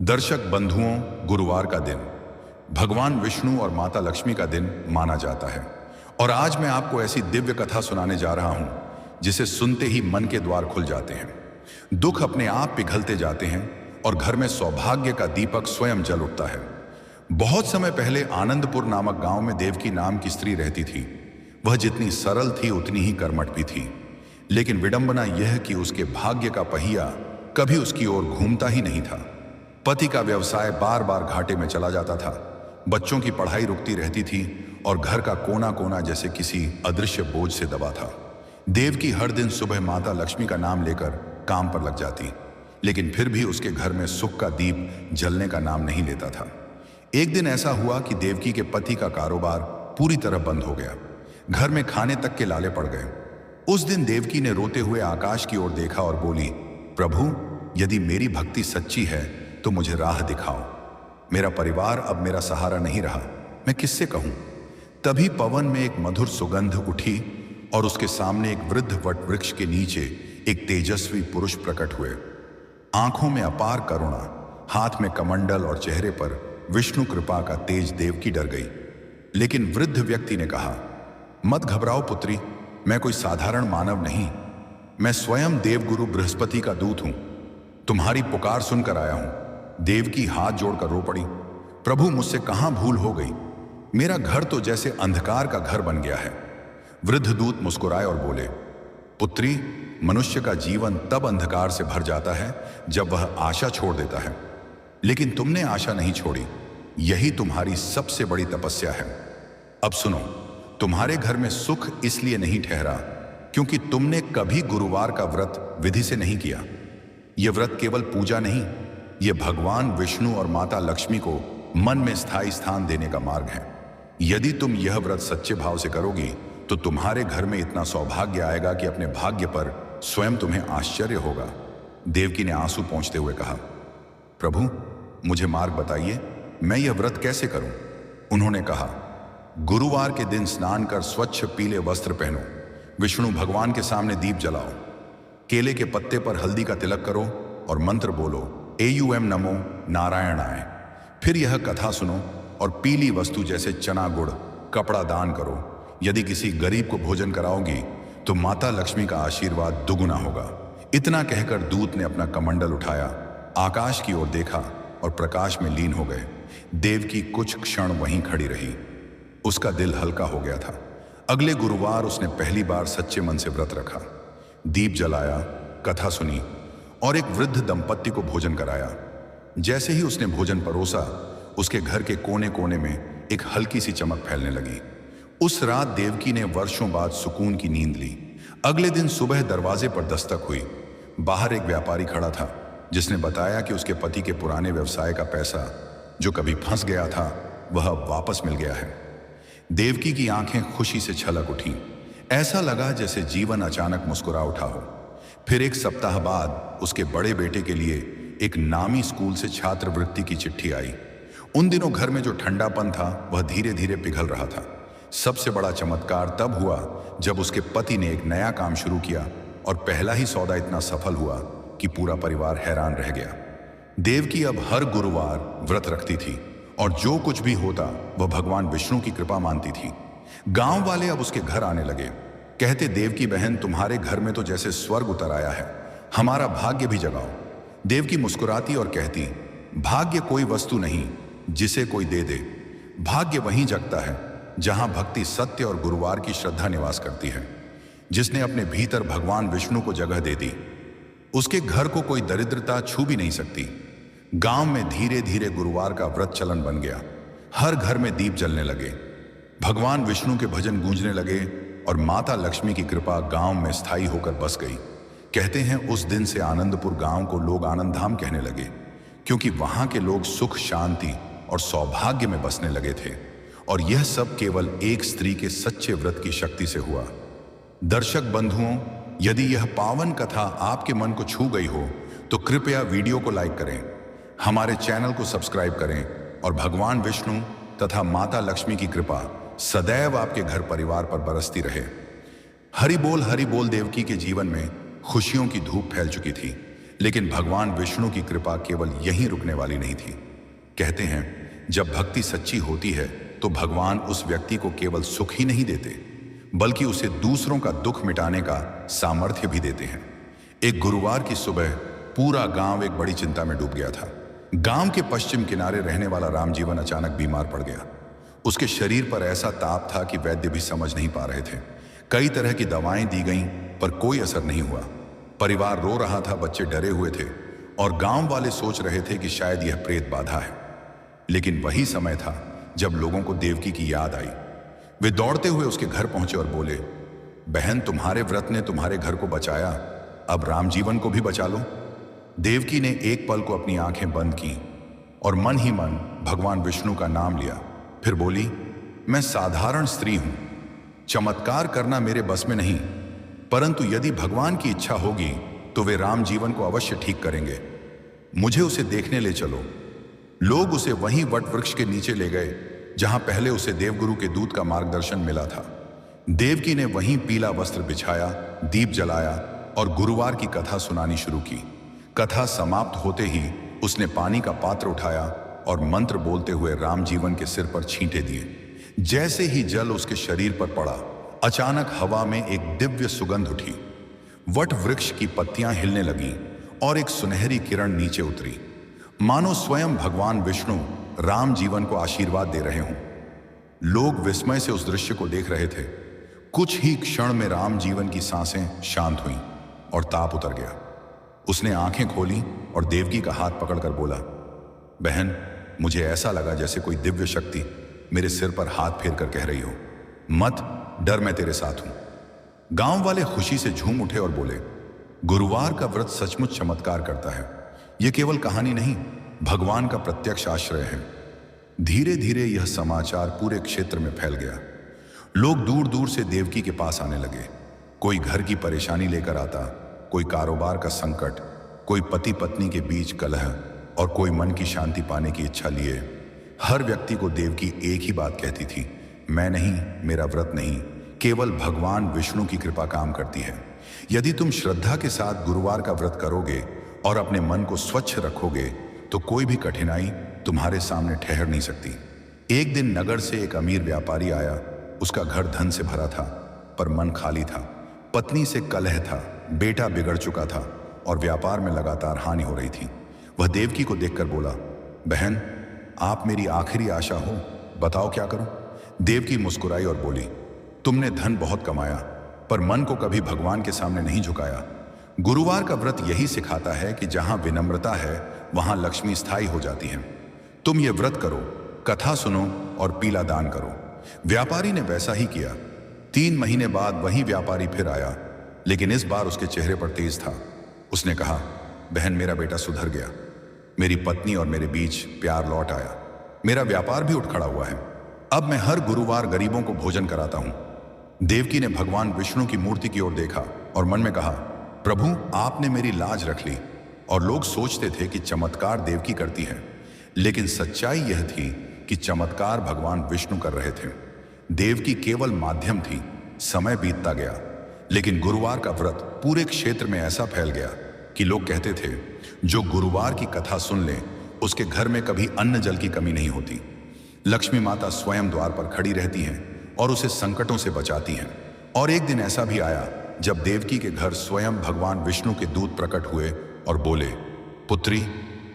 दर्शक बंधुओं, गुरुवार का दिन भगवान विष्णु और माता लक्ष्मी का दिन माना जाता है। और आज मैं आपको ऐसी दिव्य कथा सुनाने जा रहा हूं जिसे सुनते ही मन के द्वार खुल जाते हैं, दुख अपने आप पिघलते जाते हैं और घर में सौभाग्य का दीपक स्वयं जल उठता है। बहुत समय पहले आनंदपुर नामक गांव में देवकी नाम की स्त्री रहती थी। वह जितनी सरल थी उतनी ही कर्मठ भी थी, लेकिन विडंबना यह कि उसके भाग्य का पहिया कभी उसकी ओर घूमता ही नहीं था। पति का व्यवसाय बार बार घाटे में चला जाता था, बच्चों की पढ़ाई रुकती रहती थी और घर का कोना कोना जैसे किसी अदृश्य बोझ से दबा था। देवकी हर दिन सुबह माता लक्ष्मी का नाम लेकर काम पर लग जाती, लेकिन फिर भी उसके घर में सुख का दीप जलने का नाम नहीं लेता था। एक दिन ऐसा हुआ कि देवकी के पति का कारोबार पूरी तरह बंद हो गया। घर में खाने तक के लाले पड़ गए। उस दिन देवकी ने रोते हुए आकाश की ओर देखा और बोली, प्रभु, यदि मेरी भक्ति सच्ची है तो मुझे राह दिखाओ। मेरा परिवार अब मेरा सहारा नहीं रहा, मैं किससे कहूं। तभी पवन में एक मधुर सुगंध उठी और उसके सामने एक वृद्ध वट वृक्ष के नीचे एक तेजस्वी पुरुष प्रकट हुए। आंखों में अपार करुणा, हाथ में कमंडल और चेहरे पर विष्णु कृपा का तेज। देवकी डर गई, लेकिन वृद्ध व्यक्ति ने कहा, मत घबराओ पुत्री, मैं कोई साधारण मानव नहीं, मैं स्वयं देवगुरु बृहस्पति का दूत हूं। तुम्हारी पुकार सुनकर आया हूं। देवकी हाथ जोड़कर रो पड़ी, प्रभु, मुझसे कहां भूल हो गई। मेरा घर तो जैसे अंधकार का घर बन गया है। वृद्ध दूत मुस्कुराए और बोले, पुत्री, मनुष्य का जीवन तब अंधकार से भर जाता है जब वह आशा छोड़ देता है, लेकिन तुमने आशा नहीं छोड़ी। यही तुम्हारी सबसे बड़ी तपस्या है। अब सुनो, तुम्हारे घर में सुख इसलिए नहीं ठहरा क्योंकि तुमने कभी गुरुवार का व्रत विधि से नहीं किया। यह व्रत केवल पूजा नहीं, यह भगवान विष्णु और माता लक्ष्मी को मन में स्थायी स्थान देने का मार्ग है। यदि तुम यह व्रत सच्चे भाव से करोगी तो तुम्हारे घर में इतना सौभाग्य आएगा कि अपने भाग्य पर स्वयं तुम्हें आश्चर्य होगा। देवकी ने आंसू पोंछते हुए कहा, प्रभु, मुझे मार्ग बताइए, मैं यह व्रत कैसे करूं। उन्होंने कहा, गुरुवार के दिन स्नान कर स्वच्छ पीले वस्त्र पहनो, विष्णु भगवान के सामने दीप जलाओ, केले के पत्ते पर हल्दी का तिलक करो और मंत्र बोलो, एयुएम नमो नारायणाय। फिर यह कथा सुनो और पीली वस्तु जैसे चना गुड़ कपड़ा दान करो। यदि किसी गरीब को भोजन कराओगी तो माता लक्ष्मी का आशीर्वाद दुगुना होगा। इतना कहकर दूत ने अपना कमंडल उठाया, आकाश की ओर देखा और प्रकाश में लीन हो गए। देवकी कुछ क्षण वहीं खड़ी रही, उसका दिल हल्का हो गया था। अगले गुरुवार उसने पहली बार सच्चे मन से व्रत रखा, दीप जलाया, कथा सुनी और एक वृद्ध दंपत्ति को भोजन कराया। जैसे ही उसने भोजन परोसा, उसके घर के कोने कोने में एक हल्की सी चमक फैलने लगी। उस रात देवकी ने वर्षों बाद सुकून की नींद ली। अगले दिन सुबह दरवाजे पर दस्तक हुई। बाहर एक व्यापारी खड़ा था जिसने बताया कि उसके पति के पुराने व्यवसाय का पैसा जो कभी फंस गया था वह अब वापस मिल गया है। देवकी की आंखें खुशी से छलक उठीं। ऐसा लगा जैसे जीवन अचानक मुस्कुरा उठा हो। फिर एक सप्ताह बाद उसके बड़े बेटे के लिए एक नामी स्कूल से छात्रवृत्ति की चिट्ठी आई। उन दिनों घर में जो ठंडापन था वह धीरे धीरे पिघल रहा था। सबसे बड़ा चमत्कार तब हुआ जब उसके पति ने एक नया काम शुरू किया और पहला ही सौदा इतना सफल हुआ कि पूरा परिवार हैरान रह गया। देवकी अब हर गुरुवार व्रत रखती थी और जो कुछ भी होता वह भगवान विष्णु की कृपा मानती थी। गांव वाले अब उसके घर आने लगे, कहते, देवकी बहन, तुम्हारे घर में तो जैसे स्वर्ग उतर आया है, हमारा भाग्य भी जगाओ। देवकी मुस्कुराती और कहती, भाग्य कोई वस्तु नहीं जिसे कोई दे दे। भाग्य वहीं जगता है जहां भक्ति, सत्य और गुरुवार की श्रद्धा निवास करती है। जिसने अपने भीतर भगवान विष्णु को जगह दे दी, उसके घर को कोई दरिद्रता छू भी नहीं सकती। गांव में धीरे धीरे गुरुवार का व्रत चलन बन गया। हर घर में दीप जलने लगे, भगवान विष्णु के भजन गूंजने लगे और माता लक्ष्मी की कृपा गांव में स्थायी होकर बस गई। कहते हैं उस दिन से आनंदपुर गांव को लोग आनंद धाम कहने लगे, क्योंकि वहां के लोग सुख, शांति और सौभाग्य में बसने लगे थे। और यह सब केवल एक स्त्री के सच्चे व्रत की शक्ति से हुआ। दर्शक बंधुओं, यदि यह पावन कथा आपके मन को छू गई हो तो कृपया वीडियो को लाइक करें, हमारे चैनल को सब्सक्राइब करें और भगवान विष्णु तथा माता लक्ष्मी की कृपा सदैव आपके घर परिवार पर बरसती रहे। हरि बोल देवकी के जीवन में खुशियों की धूप फैल चुकी थी, लेकिन भगवान विष्णु की कृपा केवल यहीं रुकने वाली नहीं थी। कहते हैं, जब भक्ति सच्ची होती है तो भगवान उस व्यक्ति को केवल सुख ही नहीं देते, बल्कि उसे दूसरों का दुख मिटाने का सामर्थ्य भी देते हैं। एक गुरुवार की सुबह पूरा गांव एक बड़ी चिंता में डूब गया था। गांव के पश्चिम किनारे रहने वाला रामजीवन अचानक बीमार पड़ गया। उसके शरीर पर ऐसा ताप था कि वैद्य भी समझ नहीं पा रहे थे। कई तरह की दवाएं दी गईं, पर कोई असर नहीं हुआ। परिवार रो रहा था, बच्चे डरे हुए थे और गांव वाले सोच रहे थे कि शायद यह प्रेत बाधा है। लेकिन वही समय था जब लोगों को देवकी की याद आई। वे दौड़ते हुए उसके घर पहुंचे और बोले, बहन, तुम्हारे व्रत ने तुम्हारे घर को बचाया, अब रामजीवन को भी बचा लो। देवकी ने एक पल को अपनी आंखें बंद की और मन ही मन भगवान विष्णु का नाम लिया। फिर बोली, मैं साधारण स्त्री हूं, चमत्कार करना मेरे बस में नहीं, परंतु यदि भगवान की इच्छा होगी तो वे रामजीवन को अवश्य ठीक करेंगे। मुझे उसे देखने ले चलो। लोग उसे वहीं वट वृक्ष के नीचे ले गए जहां पहले उसे देवगुरु के दूत का मार्गदर्शन मिला था। देवकी ने वहीं पीला वस्त्र बिछाया, दीप जलाया और गुरुवार की कथा सुनानी शुरू की। कथा समाप्त होते ही उसने पानी का पात्र उठाया और मंत्र बोलते हुए रामजीवन के सिर पर छींटे दिए। जैसे ही जल उसके शरीर पर पड़ा, अचानक हवा में एक दिव्य सुगंध उठी। वट वृक्ष की पत्तियां हिलने लगीं और एक सुनहरी किरण नीचे उतरी, मानो स्वयं भगवान विष्णु रामजीवन को आशीर्वाद दे रहे हों। लोग विस्मय से उस दृश्य को देख रहे थे। कुछ ही क्षण में रामजीवन की सांसें शांत हुईं और ताप उतर गया। उसने आंखें खोली और देवकी का हाथ पकड़कर बोला, बहन, मुझे ऐसा लगा जैसे कोई दिव्य शक्ति मेरे सिर पर हाथ फेर कर कह रही हो, मत डर, मैं तेरे साथ हूं। गांव वाले खुशी से झूम उठे और बोले, गुरुवार का व्रत सचमुच चमत्कार करता है। यह केवल कहानी नहीं, भगवान का प्रत्यक्ष आश्रय है। धीरे धीरे यह समाचार पूरे क्षेत्र में फैल गया। लोग दूर दूर से देवकी के पास आने लगे। कोई घर की परेशानी लेकर आता, कोई कारोबार का संकट, कोई पति पत्नी के बीच कलह और कोई मन की शांति पाने की इच्छा लिए। हर व्यक्ति को देवकी एक ही बात कहती थी, मैं नहीं, मेरा व्रत नहीं, केवल भगवान विष्णु की कृपा काम करती है। यदि तुम श्रद्धा के साथ गुरुवार का व्रत करोगे और अपने मन को स्वच्छ रखोगे तो कोई भी कठिनाई तुम्हारे सामने ठहर नहीं सकती। एक दिन नगर से एक अमीर व्यापारी आया। उसका घर धन से भरा था, पर मन खाली था। पत्नी से कलह था, बेटा बिगड़ चुका था और व्यापार में लगातार हानि हो रही थी। वह देवकी को देखकर बोला, बहन, आप मेरी आखिरी आशा हो, बताओ क्या करूं। देवकी मुस्कुराई और बोली, तुमने धन बहुत कमाया, पर मन को कभी भगवान के सामने नहीं झुकाया। गुरुवार का व्रत यही सिखाता है कि जहां विनम्रता है वहां लक्ष्मी स्थायी हो जाती है। तुम ये व्रत करो, कथा सुनो और पीला दान करो। व्यापारी ने वैसा ही किया। 3 महीने बाद वही व्यापारी फिर आया, लेकिन इस बार उसके चेहरे पर तेज था। उसने कहा, बहन, मेरा बेटा सुधर गया, मेरी पत्नी और मेरे बीच प्यार लौट आया, मेरा व्यापार भी उठ खड़ा हुआ है। अब मैं हर गुरुवार गरीबों को भोजन कराता हूं। देवकी ने भगवान विष्णु की मूर्ति की ओर देखा और मन में कहा, प्रभु, आपने मेरी लाज रख ली। और लोग सोचते थे कि चमत्कार देवकी करती है, लेकिन सच्चाई यह थी कि चमत्कार भगवान विष्णु कर रहे थे। देवकी केवल माध्यम थी। समय बीतता गया, लेकिन गुरुवार का व्रत पूरे क्षेत्र में ऐसा फैल गया कि लोग कहते थे, जो गुरुवार की कथा सुन ले उसके घर में कभी अन्न जल की कमी नहीं होती। लक्ष्मी माता स्वयं द्वार पर खड़ी रहती हैं और उसे संकटों से बचाती हैं। और एक दिन ऐसा भी आया जब देवकी के घर स्वयं भगवान विष्णु के दूत प्रकट हुए और बोले, पुत्री,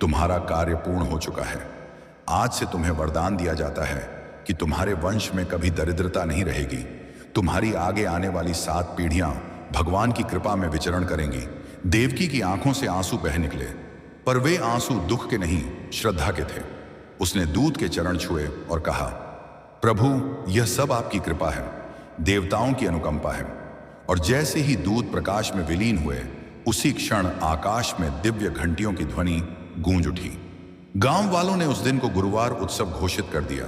तुम्हारा कार्य पूर्ण हो चुका है। आज से तुम्हें वरदान दिया जाता है कि तुम्हारे वंश में कभी दरिद्रता नहीं रहेगी। तुम्हारी आगे आने वाली 7 पीढ़ियां भगवान की कृपा में विचरण करेंगी। देवकी की आंखों से आंसू बह निकले, पर वे आंसू दुख के नहीं, श्रद्धा के थे। उसने दूत के चरण छुए और कहा, प्रभु, यह सब आपकी कृपा है, देवताओं की अनुकंपा है। और जैसे ही दूत प्रकाश में विलीन हुए, उसी क्षण आकाश में दिव्य घंटियों की ध्वनि गूंज उठी। गांव वालों ने उस दिन को गुरुवार उत्सव घोषित कर दिया।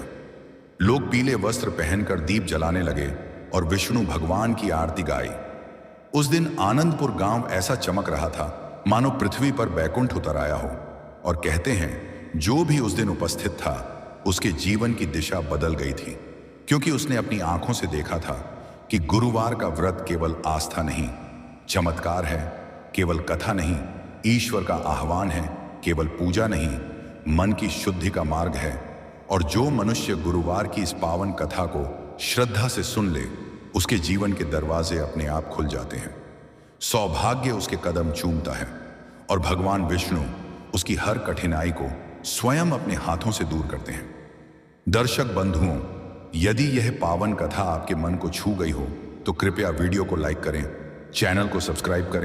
लोग पीले वस्त्र पहनकर दीप जलाने लगे और विष्णु भगवान की आरती गाई। उस दिन आनंदपुर गांव ऐसा चमक रहा था मानो पृथ्वी पर बैकुंठ उतर आया हो। और कहते हैं, जो भी उस दिन उपस्थित था उसके जीवन की दिशा बदल गई थी, क्योंकि उसने अपनी आंखों से देखा था कि गुरुवार का व्रत केवल आस्था नहीं, चमत्कार है, केवल कथा नहीं, ईश्वर का आह्वान है, केवल पूजा नहीं, मन की शुद्धि का मार्ग है। और जो मनुष्य गुरुवार की इस पावन कथा को श्रद्धा से सुन ले, उसके जीवन के दरवाजे अपने आप खुल जाते हैं। सौभाग्य उसके कदम चूमता है और भगवान विष्णु उसकी हर कठिनाई को स्वयं अपने हाथों से दूर करते हैं। दर्शक बंधुओं, यदि यह पावन कथा आपके मन को छू गई हो तो कृपया वीडियो को लाइक करें, चैनल को सब्सक्राइब करें